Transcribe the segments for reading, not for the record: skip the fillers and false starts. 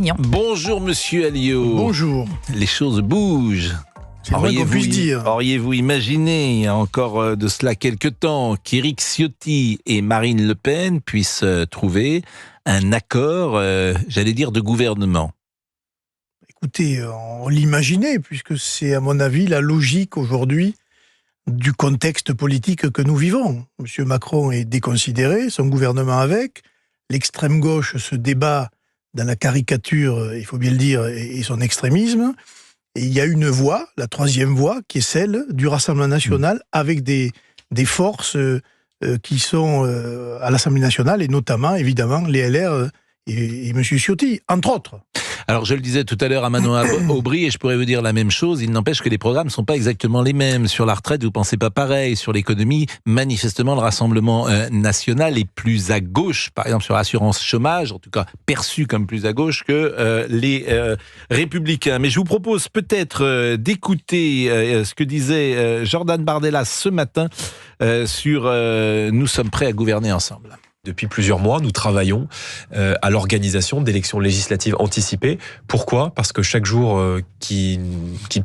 Bonjour Monsieur Alliot. Bonjour. Les choses bougent. C'est le moins qu'on puisse dire. Auriez-vous imaginé, il y a encore de cela quelques temps, qu'Éric Ciotti et Marine Le Pen puissent trouver un accord, j'allais dire, de gouvernement? Écoutez, on l'imaginait, puisque c'est à mon avis la logique aujourd'hui du contexte politique que nous vivons. Monsieur Macron est déconsidéré, son gouvernement avec, l'extrême gauche se débat dans la caricature, il faut bien le dire, et son extrémisme. Et il y a une voie, la troisième voie, qui est celle du Rassemblement national, avec des forces qui sont à l'Assemblée nationale, et notamment, évidemment, les LR et M. Ciotti, entre autres. Alors, je le disais tout à l'heure à Manon Aubry, et je pourrais vous dire la même chose, il n'empêche que les programmes ne sont pas exactement les mêmes. Sur la retraite, vous ne pensez pas pareil. Sur l'économie, manifestement, le Rassemblement national est plus à gauche, par exemple sur l'assurance chômage, en tout cas perçu comme plus à gauche que les Républicains. Mais je vous propose peut-être d'écouter ce que disait Jordan Bardella ce matin sur « Nous sommes prêts à gouverner ensemble ». Depuis plusieurs mois, nous travaillons à l'organisation d'élections législatives anticipées. Pourquoi ? Parce que chaque jour qui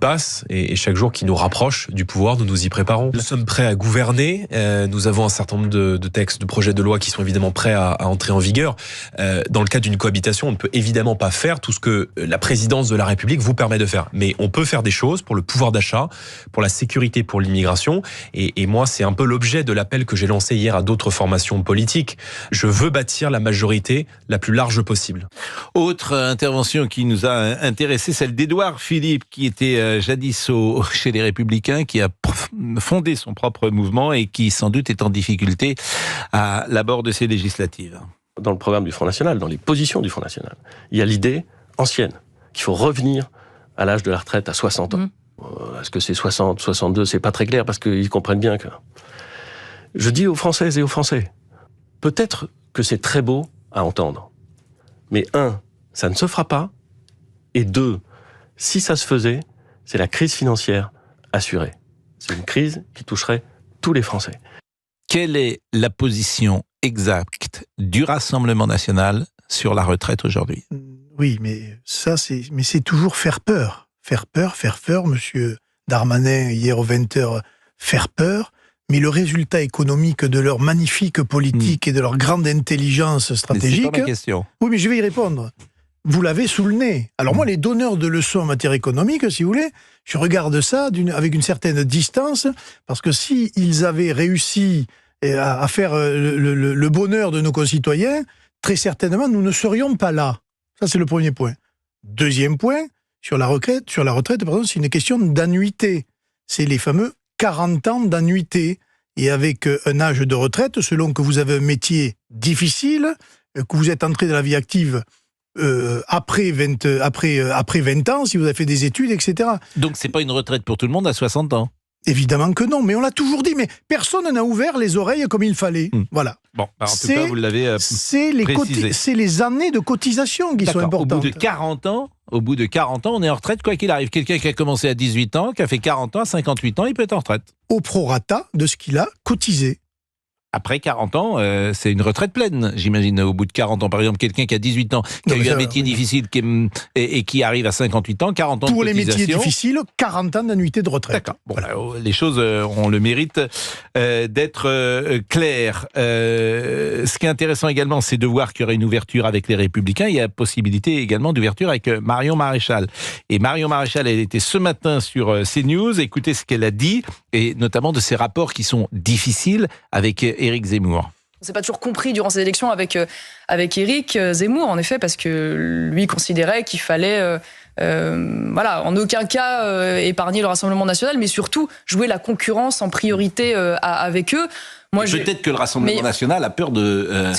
passe et chaque jour qui nous rapproche du pouvoir, nous nous y préparons. Nous sommes prêts à gouverner. Nous avons un certain nombre de textes, de projets de loi qui sont évidemment prêts à entrer en vigueur. Dans le cadre d'une cohabitation, on ne peut évidemment pas faire tout ce que la présidence de la République vous permet de faire. Mais on peut faire des choses pour le pouvoir d'achat, pour la sécurité, pour l'immigration. Et moi, c'est un peu l'objet de l'appel que j'ai lancé hier à d'autres formations politiques. Je veux bâtir la majorité la plus large possible. Autre intervention qui nous a intéressé, celle d'Édouard Philippe, qui était jadis chez les Républicains, qui a fondé son propre mouvement et qui sans doute est en difficulté à l'abord de ces législatives. Dans le programme du Front National, dans les positions du Front National, il y a l'idée ancienne qu'il faut revenir à l'âge de la retraite à 60 ans. Est-ce que c'est 60, 62 ? C'est pas très clair parce qu'ils comprennent bien que... Je dis aux Françaises et aux Français, peut-être que c'est très beau à entendre. Mais un, ça ne se fera pas. Et deux, si ça se faisait, c'est la crise financière assurée. C'est une crise qui toucherait tous les Français. Quelle est la position exacte du Rassemblement national sur la retraite aujourd'hui ? Oui, mais c'est toujours faire peur. Faire peur, monsieur Darmanin, hier aux 20h, faire peur. Mais le résultat économique de leur magnifique politique et de leur grande intelligence stratégique... Mais c'est pas ma question. Oui, mais je vais y répondre. Vous l'avez sous le nez. Alors moi, les donneurs de leçons en matière économique, si vous voulez, je regarde ça avec une certaine distance, parce que si ils avaient réussi à faire le bonheur de nos concitoyens, très certainement, nous ne serions pas là. Ça, c'est le premier point. Deuxième point, sur la retraite, c'est une question d'annuité. C'est les fameux 40 ans d'annuité, et avec un âge de retraite, selon que vous avez un métier difficile, que vous êtes entré dans la vie active après 20 ans, si vous avez fait des études, etc. Donc c'est pas une retraite pour tout le monde à 60 ans ? Évidemment que non, mais on l'a toujours dit, mais personne n'a ouvert les oreilles comme il fallait. Voilà. Bon, en tout cas, vous l'avez précisé. C'est les années de cotisation qui sont importantes. Au bout de 40 ans, on est en retraite quoi qu'il arrive. Quelqu'un qui a commencé à 18 ans, qui a fait 40 ans, à 58 ans, il peut être en retraite. Au prorata de ce qu'il a cotisé. Après 40 ans, c'est une retraite pleine, j'imagine, au bout de 40 ans. Par exemple, quelqu'un qui a 18 ans, qui a eu un métier difficile et qui arrive à 58 ans, 40 ans de cotisation. Pour les métiers difficiles, 40 ans d'annuité de retraite. D'accord. Bon, voilà. Les choses ont le mérite d'être claires. Ce qui est intéressant également, c'est de voir qu'il y aurait une ouverture avec les Républicains. Il y a possibilité également d'ouverture avec Marion Maréchal. Et Marion Maréchal, elle était ce matin sur CNews. Écoutez ce qu'elle a dit, et notamment de ces rapports qui sont difficiles avec Éric Zemmour. On s'est pas toujours compris durant ces élections avec Éric Zemmour, en effet, parce que lui considérait qu'il fallait, en aucun cas épargner le Rassemblement national, mais surtout jouer la concurrence en priorité avec eux. Moi, peut-être que le Rassemblement national a peur de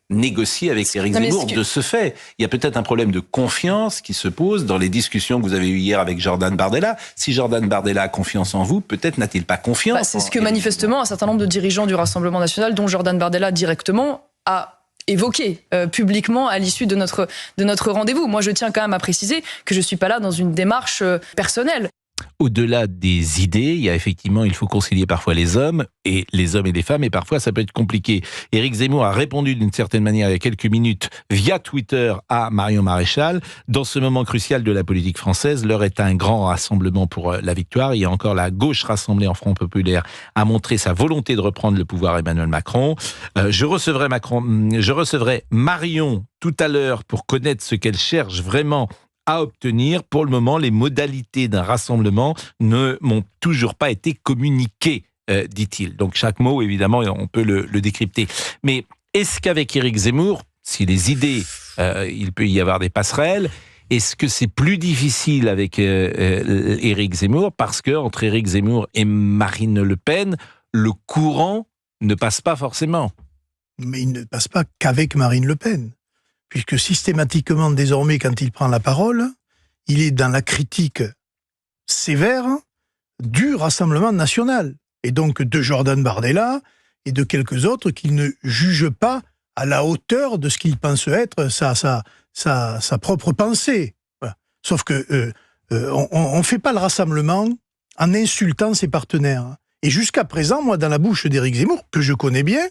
négocier avec Éric Zemmour de ce fait. Il y a peut-être un problème de confiance qui se pose dans les discussions que vous avez eues hier avec Jordan Bardella. Si Jordan Bardella a confiance en vous, peut-être n'a-t-il pas confiance. C'est ce que manifestement un certain nombre de dirigeants du Rassemblement national, dont Jordan Bardella directement, a évoqué publiquement à l'issue de notre rendez-vous. Moi, je tiens quand même à préciser que je ne suis pas là dans une démarche personnelle. au-delà des idées, il faut concilier parfois les hommes et les femmes, et parfois ça peut être compliqué. Éric Zemmour a répondu d'une certaine manière il y a quelques minutes via Twitter à Marion Maréchal. Dans ce moment crucial de la politique française, l'heure est à un grand rassemblement pour la victoire. Il y a encore la gauche rassemblée en Front populaire à montrer sa volonté de reprendre le pouvoir Emmanuel Macron. Je recevrai Marion tout à l'heure pour connaître ce qu'elle cherche vraiment à obtenir. Pour le moment, les modalités d'un rassemblement ne m'ont toujours pas été communiquées, dit-il. Donc chaque mot, évidemment, on peut le décrypter. Mais est-ce qu'avec Éric Zemmour, si les idées, il peut y avoir des passerelles, est-ce que c'est plus difficile avec Éric Zemmour parce que entre Éric Zemmour et Marine Le Pen, le courant ne passe pas forcément? Mais il ne passe pas qu'avec Marine Le Pen, puisque systématiquement, désormais, quand il prend la parole, il est dans la critique sévère du Rassemblement national, et donc de Jordan Bardella et de quelques autres qu'il ne juge pas à la hauteur de ce qu'il pense être sa propre pensée. Voilà. Sauf que on ne fait pas le rassemblement en insultant ses partenaires. Et jusqu'à présent, moi, dans la bouche d'Éric Zemmour, que je connais bien,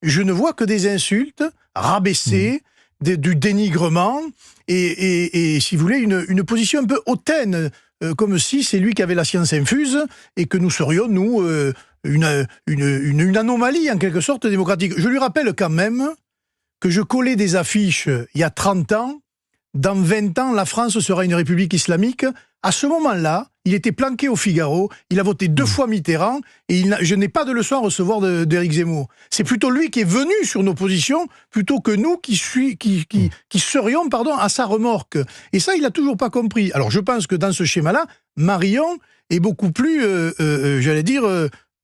je ne vois que des insultes rabaissées, du dénigrement et si vous voulez, une position un peu hautaine, comme si c'est lui qui avait la science infuse et que nous serions, nous, une anomalie, en quelque sorte, démocratique. Je lui rappelle quand même que je collais des affiches il y a 30 ans. Dans 20 ans, la France sera une république islamique. À ce moment-là, il était planqué au Figaro, il a voté 2 fois Mitterrand, et je n'ai pas de leçon à recevoir d'Éric Zemmour. C'est plutôt lui qui est venu sur nos positions, plutôt que nous qui serions à sa remorque. Et ça, il n'a toujours pas compris. Alors je pense que dans ce schéma-là, Marion est beaucoup plus,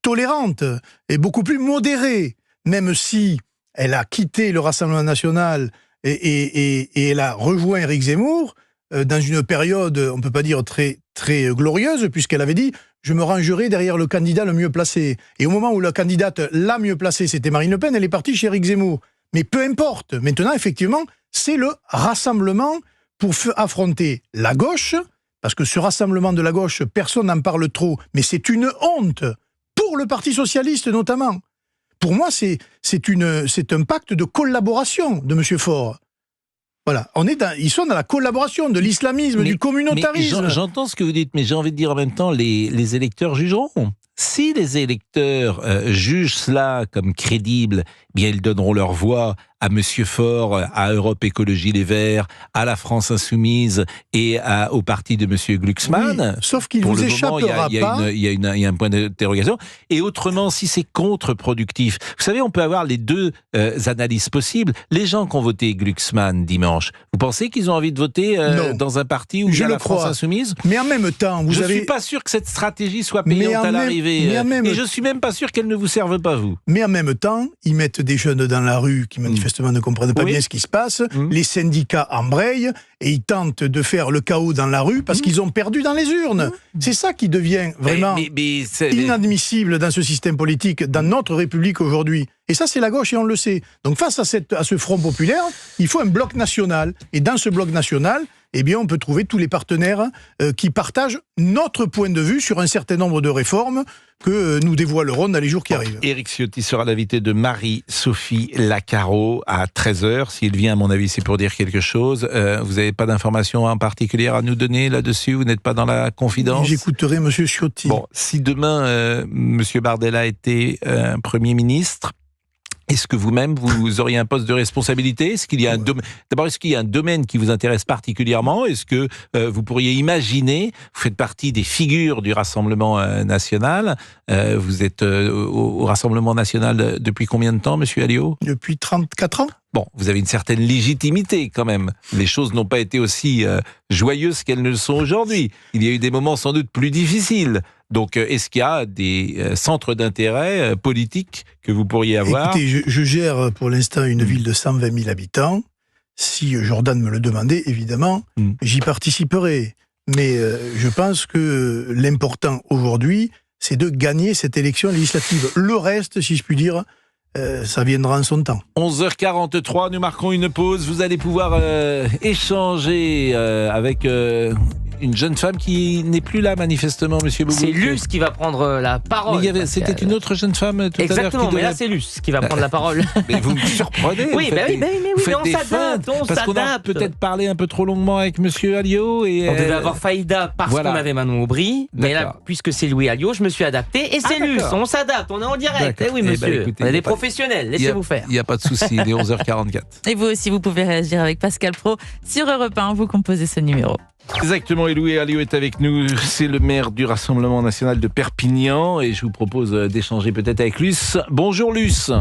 tolérante, et beaucoup plus modérée, même si elle a quitté le Rassemblement national et elle a rejoint Éric Zemmour dans une période, on ne peut pas dire très, très glorieuse, puisqu'elle avait dit « je me rangerai derrière le candidat le mieux placé ». Et au moment où la candidate la mieux placée, c'était Marine Le Pen, elle est partie chez Éric Zemmour. Mais peu importe, maintenant, effectivement, c'est le rassemblement pour affronter la gauche, parce que ce rassemblement de la gauche, personne n'en parle trop, mais c'est une honte, pour le Parti socialiste notamment. Pour moi, c'est un pacte de collaboration de M. Faure. Voilà, ils sont dans la collaboration de l'islamisme, du communautarisme. J'entends ce que vous dites, mais j'ai envie de dire en même temps, les électeurs jugeront. Si les électeurs jugent cela comme crédible, bien ils donneront leur voix à Monsieur Faure, à Europe Écologie Les Verts, à la France Insoumise et au parti de Monsieur Glucksmann. Oui, sauf qu'il vous échappera pas. Il y a un point d'interrogation. Et autrement, si c'est contre-productif, vous savez, on peut avoir les deux analyses possibles. Les gens qui ont voté Glucksmann dimanche, vous pensez qu'ils ont envie de voter dans un parti où il y a la France Insoumise? Mais en même temps, je ne suis pas sûr que cette stratégie soit payante à l'arrivée. Et je suis même pas sûr qu'elle ne vous serve pas, vous. Mais en même temps, ils mettent des jeunes dans la rue qui manifestement ne comprennent pas bien ce qui se passe. Les syndicats embrayent et ils tentent de faire le chaos dans la rue parce qu'ils ont perdu dans les urnes. C'est ça qui devient vraiment inadmissible dans ce système politique, dans notre République aujourd'hui. Et ça, c'est la gauche et on le sait. Donc face à ce front populaire, il faut un bloc national. Et dans ce bloc national, eh bien, on peut trouver tous les partenaires qui partagent notre point de vue sur un certain nombre de réformes que nous dévoilerons dans les jours qui arrivent. Éric Ciotti sera l'invité de Marie-Sophie Lacaro à 13h. S'il vient, à mon avis, c'est pour dire quelque chose. Vous n'avez pas d'informations en particulier à nous donner là-dessus? Vous n'êtes pas dans la confidence? J'écouterai M. Ciotti. Bon, si demain, M. Bardella était Premier ministre, est-ce que vous-même, vous auriez un poste de responsabilité? Est-ce qu'il y a D'abord, est-ce qu'il y a un domaine qui vous intéresse particulièrement? Est-ce que vous pourriez imaginer, vous faites partie des figures du Rassemblement national, vous êtes au Rassemblement national depuis combien de temps, Monsieur Alliot? Depuis 34 ans. Bon, vous avez une certaine légitimité quand même. Les choses n'ont pas été aussi joyeuses qu'elles ne le sont aujourd'hui. Il y a eu des moments sans doute plus difficiles. Donc, est-ce qu'il y a des centres d'intérêt politiques que vous pourriez avoir? Écoutez, je gère pour l'instant une ville de 120 000 habitants. Si Jordan me le demandait, évidemment, j'y participerai. Mais je pense que l'important aujourd'hui, c'est de gagner cette élection législative. Le reste, si je puis dire, ça viendra en son temps. 11h43, nous marquons une pause. Vous allez pouvoir échanger avec une jeune femme qui n'est plus là, manifestement, monsieur Boubouk. C'est Luce qui va prendre la parole. Mais c'était une autre jeune femme tout à l'heure. Exactement, mais là c'est Luce qui va prendre la parole. Mais vous me surprenez. Oui, mais on s'adapte, Parce qu'on a peut-être parlé un peu trop longuement avec monsieur Alliot. Et on devait avoir Faïda parce qu'on avait Manon Aubry. Mais là, puisque c'est Louis Alliot, je me suis adapté. Et c'est Luce, on s'adapte, on est en direct. Eh oui, monsieur, on est des professionnels, laissez-vous faire. Il n'y a pas de souci, il est 11h44. Et vous aussi, vous pouvez réagir avec Pascal Praud sur Europe 1, vous composez ce numéro. Exactement, et Louis Alliot est avec nous, c'est le maire du Rassemblement National de Perpignan, et je vous propose d'échanger peut-être avec Luce. Bonjour Luce.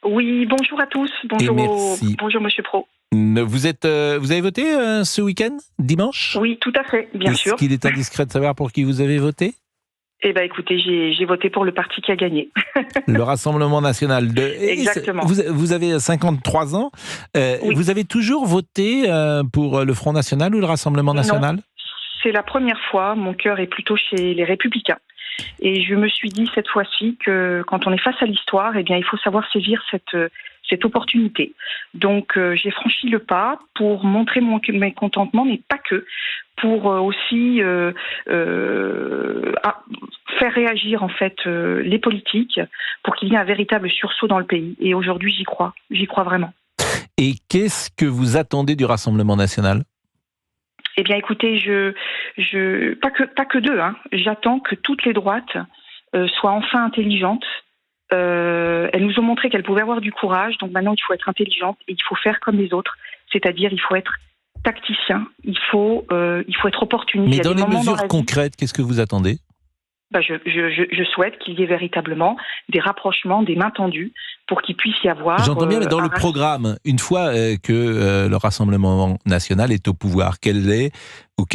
Oui, bonjour à tous, bonjour Monsieur Praud. Vous avez voté ce week-end, dimanche ? Oui, tout à fait, bien sûr. Est-ce qu'il est indiscret de savoir pour qui vous avez voté ? Eh bien, écoutez, j'ai voté pour le parti qui a gagné. Le Rassemblement National. Exactement. Vous avez 53 ans. Oui. Vous avez toujours voté pour le Front National ou le Rassemblement National ? Non, c'est la première fois. Mon cœur est plutôt chez les Républicains. Et je me suis dit cette fois-ci que quand on est face à l'histoire, eh bien, il faut savoir saisir cette opportunité. Donc, j'ai franchi le pas pour montrer mon mécontentement, mais pas que, pour aussi faire réagir en fait les politiques pour qu'il y ait un véritable sursaut dans le pays. Et aujourd'hui, j'y crois vraiment. Et qu'est-ce que vous attendez du Rassemblement National ? Eh bien, écoutez, pas que d'eux. J'attends que toutes les droites soient enfin intelligentes. Elles nous ont montré qu'elles pouvaient avoir du courage. Donc maintenant, il faut être intelligente et il faut faire comme les autres. C'est-à-dire, il faut être tacticien. Il faut être opportuniste. Mais dans les mesures concrètes, qu'est-ce que vous attendez ? Je souhaite qu'il y ait véritablement des rapprochements, des mains tendues, pour qu'il puisse y avoir... J'entends bien, mais dans le programme, une fois que le Rassemblement National est au pouvoir, quelles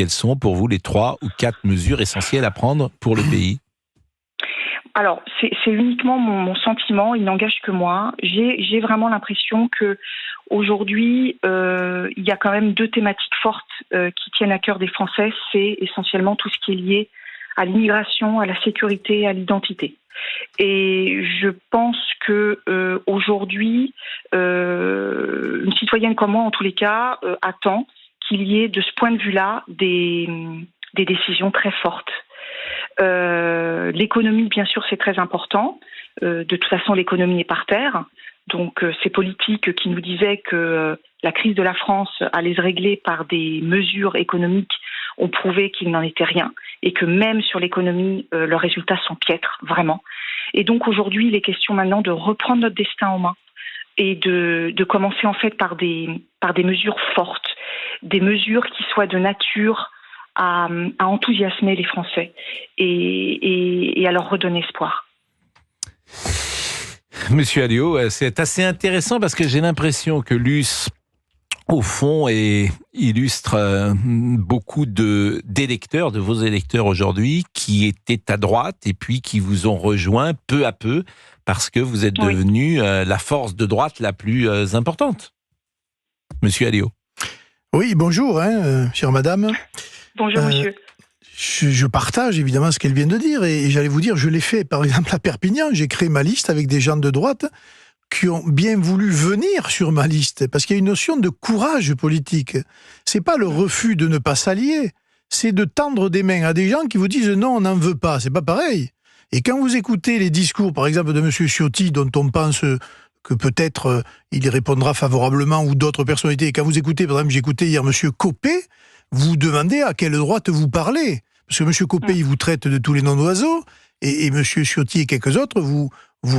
sont pour vous les 3 ou 4 mesures essentielles à prendre pour le pays ? Alors, c'est uniquement mon sentiment, il n'engage que moi. J'ai vraiment l'impression que aujourd'hui, il y a quand même 2 thématiques fortes qui tiennent à cœur des Français. C'est essentiellement tout ce qui est lié à l'immigration, à la sécurité, à l'identité. Et je pense que aujourd'hui, une citoyenne comme moi, en tous les cas, attend qu'il y ait de ce point de vue-là des décisions très fortes. L'économie, bien sûr, c'est très important. De toute façon, l'économie est par terre. Donc, ces politiques qui nous disaient que la crise de la France allait se régler par des mesures économiques ont prouvé qu'il n'en était rien et que même sur l'économie, leurs résultats sont piètres, vraiment. Et donc, aujourd'hui, il est question maintenant de reprendre notre destin en main et de commencer en fait par des mesures fortes, des mesures qui soient de nature à enthousiasmer les Français et à leur redonner espoir. Monsieur Alliot, c'est assez intéressant parce que j'ai l'impression que Luce, au fond, illustre beaucoup d'électeurs, de vos électeurs aujourd'hui, qui étaient à droite et puis qui vous ont rejoint peu à peu parce que vous êtes devenu la force de droite la plus importante. Monsieur Alliot. Oui, bonjour, chère madame. Bonjour, monsieur. Je partage évidemment ce qu'elle vient de dire et j'allais vous dire, je l'ai fait par exemple à Perpignan, j'ai créé ma liste avec des gens de droite qui ont bien voulu venir sur ma liste parce qu'il y a une notion de courage politique. C'est pas le refus de ne pas s'allier, c'est de tendre des mains à des gens qui vous disent non, on n'en veut pas, c'est pas pareil. Et quand vous écoutez les discours par exemple de M. Ciotti dont on pense que peut-être il y répondra favorablement ou d'autres personnalités, et quand vous écoutez, par exemple j'ai écouté hier M. Copé, vous demandez à quelle droite vous parlez. Parce que M. Copé, il vous traite de tous les noms d'oiseaux, et M. Ciotti et quelques autres vous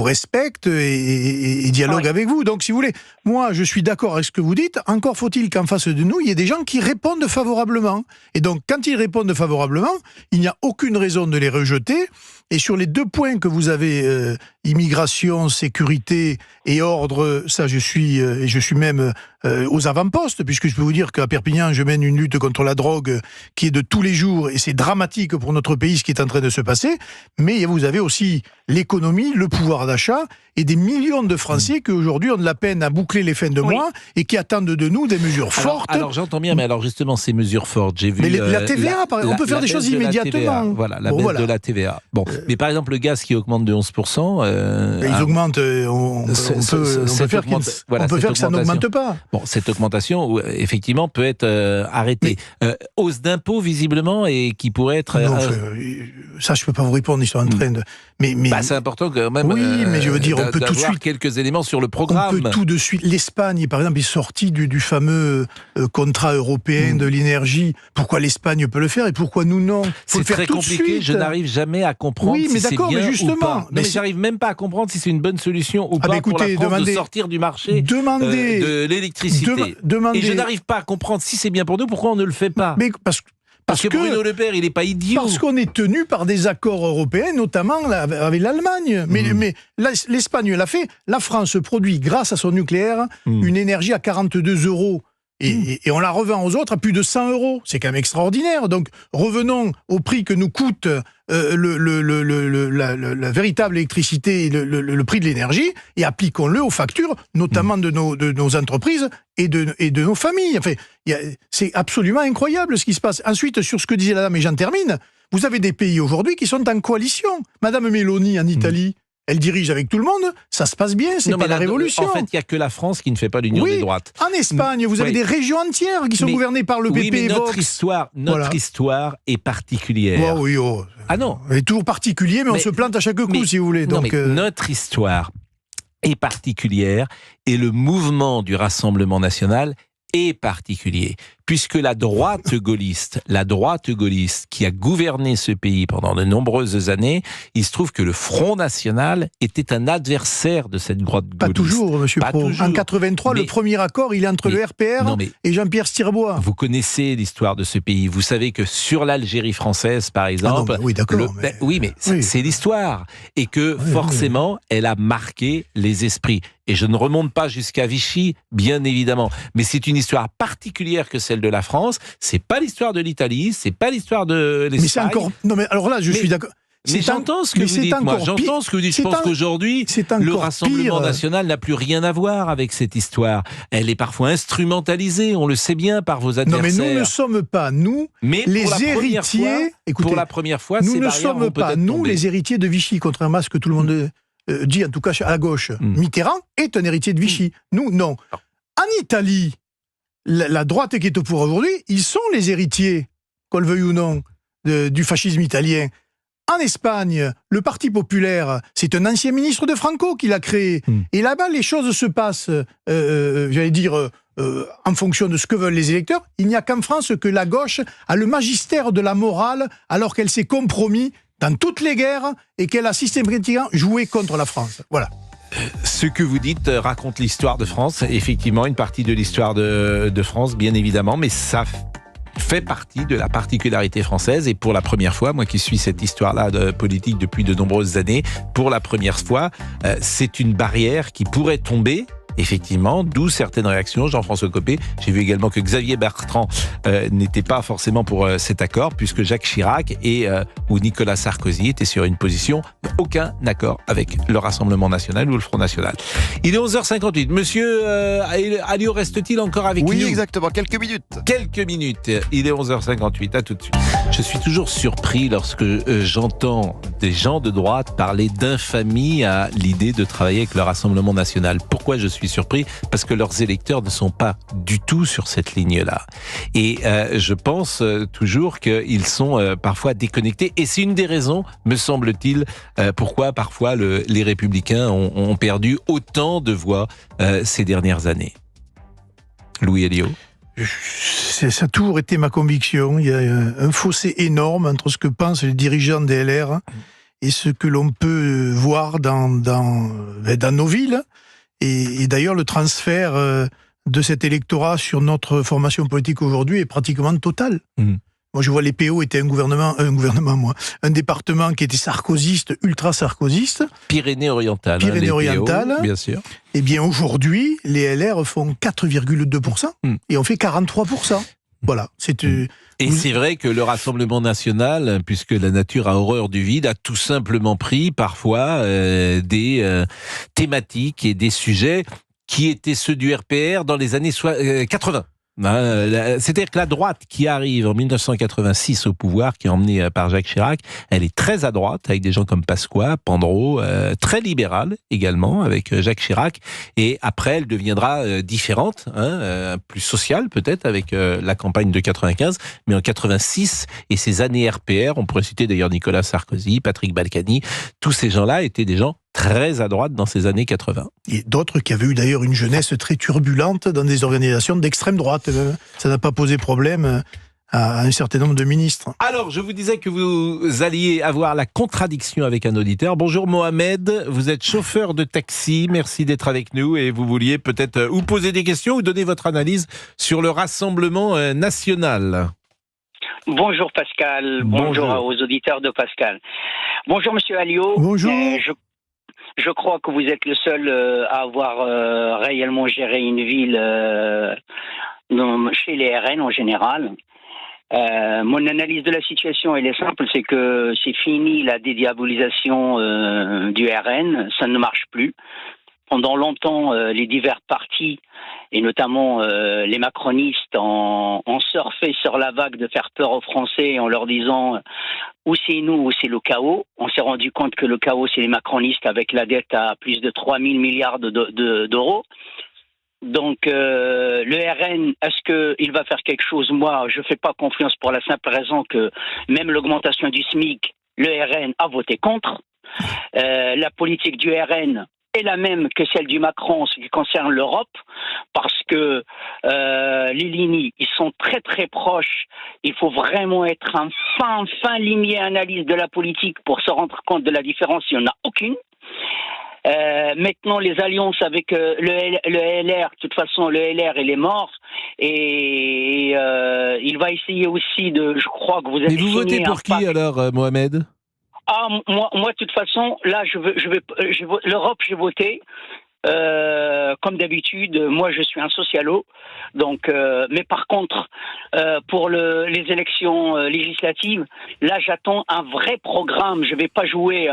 respectent et dialoguent avec vous. Donc, si vous voulez, moi, je suis d'accord avec ce que vous dites. Encore faut-il qu'en face de nous, il y ait des gens qui répondent favorablement. Et donc, quand ils répondent favorablement, il n'y a aucune raison de les rejeter. Et sur les 2 points que vous avez, immigration, sécurité et ordre, ça, je suis même aux avant-postes, puisque je peux vous dire qu'à Perpignan, je mène une lutte contre la drogue qui est de tous les jours, et c'est dramatique pour notre pays ce qui est en train de se passer. Mais vous avez aussi l'économie, le pouvoir d'achat, et des millions de Français qui aujourd'hui ont de la peine à boucler les fins de mois et qui attendent de nous des mesures fortes. Alors j'entends bien, mais alors justement ces mesures fortes, j'ai vu... Mais la TVA, on peut faire des choses immédiatement. Voilà, la baisse de la TVA. Bon, mais par exemple le gaz qui augmente de 11%... ils augmentent, on peut faire que ça n'augmente pas. Bon, cette augmentation, effectivement, peut être arrêtée. Hausse d'impôts, visiblement, et qui pourrait être... Non, ça, je ne peux pas vous répondre, ils sont en train de... c'est important quand même mais je veux dire, on peut tout de suite... quelques éléments sur le programme. On peut tout de suite... L'Espagne, par exemple, est sortie du fameux contrat européen de l'énergie. Pourquoi l'Espagne peut le faire et pourquoi nous non? C'est très compliqué, je n'arrive jamais à comprendre si c'est bien ou pas. Mais j'arrive même pas à comprendre si c'est une bonne solution ou pas pour la France de sortir du marché de l'électricité. Et je n'arrive pas à comprendre si c'est bien pour nous, pourquoi on ne le fait pas. Mais parce que Bruno Le Maire, il n'est pas idiot. Parce qu'on est tenu par des accords européens, notamment avec l'Allemagne. Mais l'Espagne l'a fait. La France produit, grâce à son nucléaire, une énergie à 42 €. Et on la revend aux autres à plus de 100 €. C'est quand même extraordinaire. Donc revenons au prix que nous coûte la véritable électricité, le prix de l'énergie, et appliquons-le aux factures, notamment de nos entreprises et de nos familles. Enfin, c'est absolument incroyable ce qui se passe. Ensuite, sur ce que disait la dame, et j'en termine, vous avez des pays aujourd'hui qui sont en coalition. Madame Meloni en Italie, elle dirige avec tout le monde, ça se passe bien, c'est pas la révolution. En fait, il n'y a que la France qui ne fait pas l'union des droites. En Espagne, vous avez des régions entières qui sont gouvernées par le PP et notre Vox. Notre histoire est particulière. Ah non. Elle est toujours particulière, mais on se plante à chaque coup, si vous voulez. Donc, notre histoire est particulière et le mouvement du Rassemblement national est particulier, puisque la droite gaulliste qui a gouverné ce pays pendant de nombreuses années, il se trouve que le Front National était un adversaire de cette droite gaulliste. Pas toujours, monsieur Pro. En 83, le premier accord, il est entre le RPR et Jean-Pierre Stirbois. Vous connaissez l'histoire de ce pays. Vous savez que sur l'Algérie française, par exemple... oui, d'accord. C'est l'histoire. Et que forcément, elle a marqué les esprits. Et je ne remonte pas jusqu'à Vichy, bien évidemment. Mais c'est une histoire particulière que celle de la France. C'est pas l'histoire de l'Italie, c'est pas l'histoire de l'Espagne. Mais c'est encore... Non, mais alors là, je suis d'accord. Mais j'entends ce que vous dites, moi. J'entends ce que vous dites. Je pense qu'aujourd'hui, le Rassemblement national n'a plus rien à voir avec cette histoire. Elle est parfois instrumentalisée, on le sait bien, par vos adversaires. Non, mais nous ne sommes pas, les héritiers... Écoutez, pour la première fois, nous ne sommes pas, les héritiers de Vichy, contrairement à ce que tout le monde dit, en tout cas à gauche. Mitterrand est un héritier de Vichy. Nous, non. En Italie, la droite qui est au pouvoir aujourd'hui, ils sont les héritiers, qu'on le veuille ou non, du fascisme italien. En Espagne, le Parti populaire, c'est un ancien ministre de Franco qui l'a créé. Et là-bas, les choses se passent, en fonction de ce que veulent les électeurs. Il n'y a qu'en France que la gauche a le magistère de la morale, alors qu'elle s'est compromis dans toutes les guerres et qu'elle a systématiquement joué contre la France. Voilà. Ce que vous dites raconte l'histoire de France, effectivement, une partie de l'histoire de France, bien évidemment, mais ça fait partie de la particularité française. Et pour la première fois, moi qui suis cette histoire-là de politique depuis de nombreuses années, pour la première fois, c'est une barrière qui pourrait tomber. Effectivement, d'où certaines réactions. Jean-François Copé, j'ai vu également que Xavier Bertrand n'était pas forcément pour cet accord, puisque Jacques Chirac ou Nicolas Sarkozy étaient sur une position aucun accord avec le Rassemblement national ou le Front national. Il est 11h58. Monsieur Alliot reste-t-il encore avec nous? Oui, exactement. Quelques minutes. Quelques minutes. Il est 11h58. À tout de suite. Je suis toujours surpris lorsque j'entends des gens de droite parler d'infamie à l'idée de travailler avec le Rassemblement national. Pourquoi je suis surpris? Parce que leurs électeurs ne sont pas du tout sur cette ligne-là. Et je pense toujours qu'ils sont parfois déconnectés. Et c'est une des raisons, me semble-t-il, pourquoi parfois les Républicains ont perdu autant de voix ces dernières années. Louis Alliot. Ça a toujours été ma conviction. Il y a un fossé énorme entre ce que pensent les dirigeants des LR et ce que l'on peut voir dans nos villes. Et d'ailleurs, le transfert de cet électorat sur notre formation politique aujourd'hui est pratiquement total. Moi, je vois les PO étaient un département qui était sarkozyste, ultra-sarkozyste. Pyrénées-Orientales. Pyrénées-Orientales. Bien sûr. Eh bien, aujourd'hui, les LR font 4,2% et on fait 43%. Voilà. Et c'est vrai que le Rassemblement national, puisque la nature a horreur du vide, a tout simplement pris parfois des thématiques et des sujets qui étaient ceux du RPR dans les années 80. C'est-à-dire que la droite qui arrive en 1986 au pouvoir, qui est emmenée par Jacques Chirac, elle est très à droite, avec des gens comme Pasqua, Pandro, très libérale également, avec Jacques Chirac. Et après, elle deviendra différente, plus sociale peut-être, avec la campagne de 95. Mais en 86 et ces années RPR, on pourrait citer d'ailleurs Nicolas Sarkozy, Patrick Balkany, tous ces gens-là étaient des gens très à droite dans ces années 80. Et d'autres qui avaient eu d'ailleurs une jeunesse très turbulente dans des organisations d'extrême droite. Ça n'a pas posé problème à un certain nombre de ministres. Alors, je vous disais que vous alliez avoir la contradiction avec un auditeur. Bonjour Mohamed, vous êtes chauffeur de taxi, merci d'être avec nous et vous vouliez peut-être ou poser des questions ou donner votre analyse sur le Rassemblement national. Bonjour Pascal, bonjour aux auditeurs de Pascal. Bonjour Monsieur Alliot. Bonjour. Je crois que vous êtes le seul à avoir réellement géré une ville chez les RN en général. Mon analyse de la situation, elle est simple, c'est que c'est fini la dédiabolisation du RN, ça ne marche plus. Pendant longtemps, les divers partis, et notamment les macronistes, ont surfé sur la vague de faire peur aux Français en leur disant ou c'est nous ou c'est le chaos. On s'est rendu compte que le chaos, c'est les macronistes avec la dette à plus de 3 000 milliards d'euros. Donc, le RN, est-ce qu'il va faire quelque chose? Moi, je ne fais pas confiance pour la simple raison que même l'augmentation du SMIC, le RN a voté contre. La politique du RN est la même que celle du Macron en ce qui concerne l'Europe, parce que les lignes, ils sont très très proches. Il faut vraiment être un fin limier analyse de la politique pour se rendre compte de la différence. Il n'y en a aucune. Maintenant, les alliances avec le LR, de toute façon, le LR, il est mort. Et il va essayer aussi de... Je crois que vous avez... Mais vous votez pour qui alors, Mohamed ? Moi, de toute façon, là, l'Europe, j'ai voté. Comme d'habitude, moi je suis un socialo, donc. Mais par contre, pour les élections législatives, là j'attends un vrai programme. Je vais pas jouer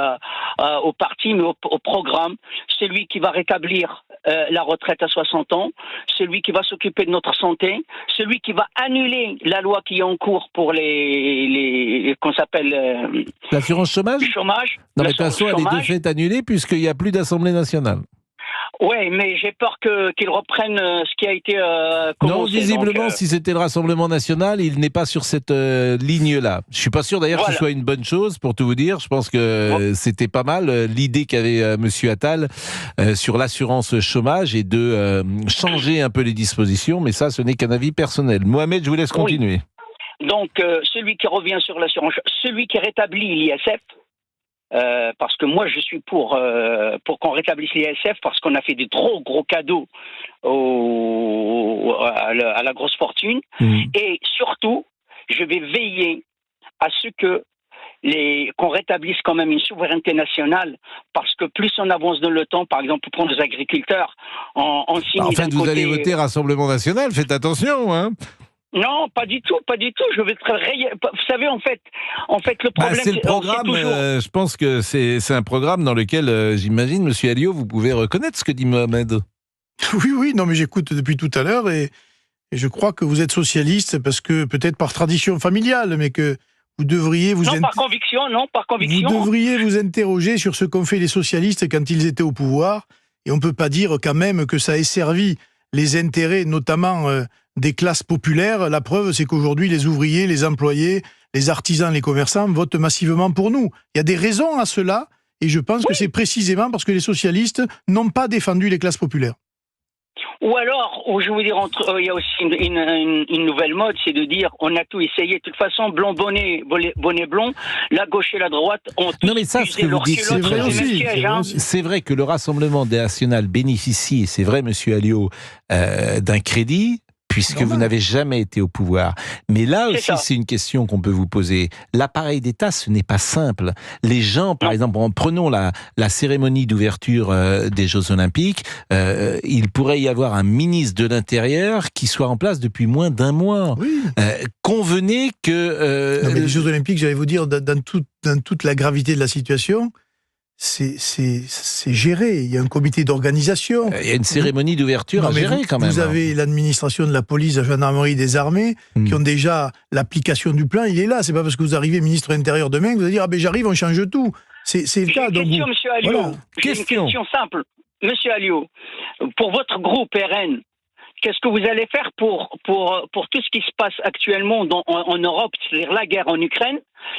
au parti, mais au programme. Celui qui va rétablir la retraite à 60 ans, celui qui va s'occuper de notre santé, celui qui va annuler la loi qui est en cours pour qu'on s'appelle l'assurance chômage. Chômage. Non, mais de toute façon, elle est de fait annulée puisqu'il n'y a plus d'Assemblée nationale. Ouais, mais j'ai peur qu'ils reprennent ce qui a été commencé. Non, visiblement, si c'était le Rassemblement national, il n'est pas sur cette ligne-là. Je suis pas sûr d'ailleurs que ce soit une bonne chose, pour tout vous dire. Je pense que c'était pas mal l'idée qu'avait Monsieur Attal sur l'assurance chômage et de changer un peu les dispositions, mais ça, ce n'est qu'un avis personnel. Mohamed, je vous laisse continuer. Oui. Donc, celui qui revient sur l'assurance, celui qui rétablit l'ISF. Parce que moi je suis pour qu'on rétablisse l'ISF parce qu'on a fait des trop gros cadeaux à la grosse fortune et surtout je vais veiller à ce que qu'on rétablisse quand même une souveraineté nationale, parce que plus on avance dans le temps, par exemple pour prendre les agriculteurs, on signe en fait vous allez voter Rassemblement national, faites attention hein. Non, pas du tout. Je vais vous savez, en fait, le problème... c'est le programme, je pense que c'est un programme dans lequel, j'imagine, Monsieur Alliot, vous pouvez reconnaître ce que dit Mohamed. Oui, non, mais j'écoute depuis tout à l'heure et je crois que vous êtes socialiste parce que, peut-être par tradition familiale, mais que vous devriez vous... Non, par conviction. Vous devriez vous interroger sur ce qu'ont fait les socialistes quand ils étaient au pouvoir, et on ne peut pas dire quand même que ça ait servi les intérêts, notamment... des classes populaires. La preuve, c'est qu'aujourd'hui, les ouvriers, les employés, les artisans, les commerçants votent massivement pour nous. Il y a des raisons à cela, et je pense que c'est précisément parce que les socialistes n'ont pas défendu les classes populaires. Ou alors, je veux dire, il y a aussi une nouvelle mode, c'est de dire on a tout essayé. De toute façon, blanc bonnet blond, la gauche et la droite ont tout. Non mais ça, ce que vous dites, c'est vrai aussi. C'est vrai que le Rassemblement national bénéficie, c'est vrai, Monsieur Alliot, d'un crédit, puisque vous n'avez jamais été au pouvoir. Mais là aussi, c'est une question qu'on peut vous poser. L'appareil d'État, ce n'est pas simple. Les gens, par exemple, prenons la cérémonie d'ouverture des Jeux Olympiques, il pourrait y avoir un ministre de l'Intérieur qui soit en place depuis moins d'un mois. Oui. Convenez que... Non, mais les Jeux Olympiques, j'allais vous dire, dans toute la gravité de la situation, c'est géré. Il y a un comité d'organisation. Il y a une cérémonie d'ouverture à gérer quand même. Vous avez l'administration de la police, la gendarmerie, des armées qui ont déjà l'application du plan. Il est là. C'est pas parce que vous arrivez ministre de l'Intérieur demain que vous allez dire j'arrive, on change tout. C'est le cas. J'ai une question, Monsieur Alliot. Voilà. J'ai une question simple. Monsieur Alliot, pour votre groupe RN, qu'est-ce que vous allez faire pour tout ce qui se passe actuellement en Europe, c'est-à-dire la guerre en Ukraine?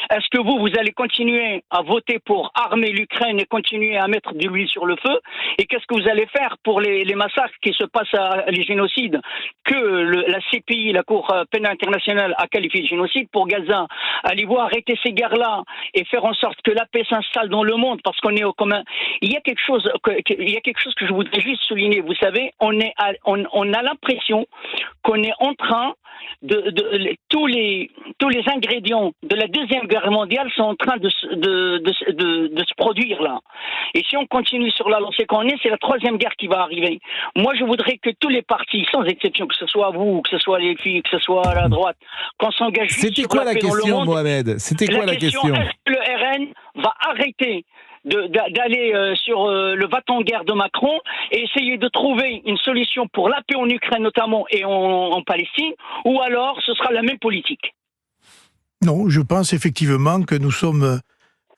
Est-ce que vous allez continuer à voter pour armer l'Ukraine et continuer à mettre de l'huile sur le feu? Et qu'est-ce que vous allez faire pour les massacres qui se passent, les génocides que la CPI, la Cour pénale internationale, a qualifié de génocide pour Gaza? Allez-vous arrêter ces guerres-là et faire en sorte que la paix s'installe dans le monde? Parce qu'on est au commun. Il y a quelque chose que je voudrais juste souligner. Vous savez, on a l'impression qu'on est en train tous les ingrédients de la Deuxième Guerre mondiale sont en train de se produire là. Et si on continue sur la lancée qu'on est, c'est la Troisième Guerre qui va arriver. Moi, je voudrais que tous les partis, sans exception, que ce soit vous, que ce soit les filles, que ce soit la droite, qu'on s'engage juste sur la paix dans le monde. Mohamed? C'était quoi la question? Est-ce que le RN va arrêter d'aller sur le va-t-en-guerre de Macron et essayer de trouver une solution pour la paix en Ukraine notamment et en Palestine, ou alors ce sera la même politique? Non, je pense effectivement que nous sommes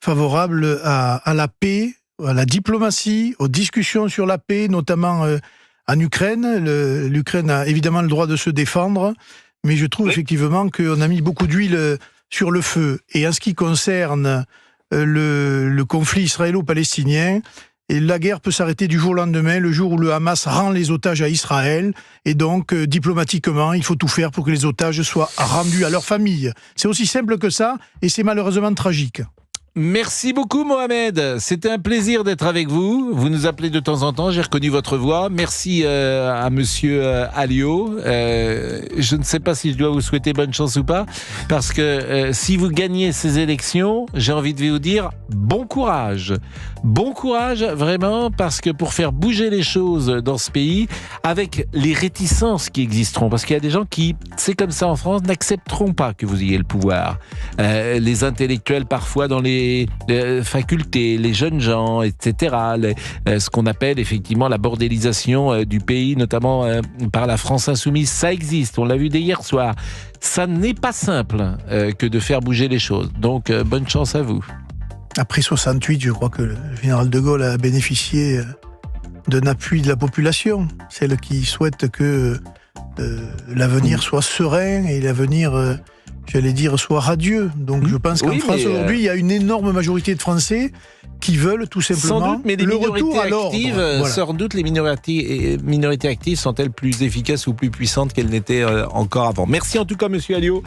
favorables à la paix, à la diplomatie, aux discussions sur la paix, notamment en Ukraine. L'Ukraine a évidemment le droit de se défendre, mais je trouve effectivement qu'on a mis beaucoup d'huile sur le feu. Et en ce qui concerne le conflit israélo-palestinien, et la guerre peut s'arrêter du jour au lendemain, le jour où le Hamas rend les otages à Israël. Et donc, diplomatiquement, il faut tout faire pour que les otages soient rendus à leur famille. C'est aussi simple que ça, et c'est malheureusement tragique. Merci beaucoup Mohamed, c'était un plaisir d'être avec vous. Vous nous appelez de temps en temps, j'ai reconnu votre voix. Merci à monsieur Alliot. Je ne sais pas si je dois vous souhaiter bonne chance ou pas, parce que si vous gagnez ces élections, j'ai envie de vous dire bon courage. Bon courage vraiment, parce que pour faire bouger les choses dans ce pays, avec les réticences qui existeront, parce qu'il y a des gens qui, c'est comme ça en France, n'accepteront pas que vous ayez le pouvoir. Les intellectuels parfois dans les facultés, les jeunes gens, etc. Ce qu'on appelle effectivement la bordélisation du pays, notamment par la France insoumise, ça existe. On l'a vu dès hier soir. Ça n'est pas simple que de faire bouger les choses. Donc, bonne chance à vous. Après 68, je crois que le général de Gaulle a bénéficié d'un appui de la population, celle qui souhaite que l'avenir soit serein et l'avenir... j'allais dire, soit radieux. Donc je pense qu'en France aujourd'hui, il y a une énorme majorité de Français qui veulent tout simplement sans doute, mais les le retour à l'ordre. Voilà. Sans doute, les minorités actives sont-elles plus efficaces ou plus puissantes qu'elles n'étaient encore avant. Merci en tout cas, monsieur Alliot.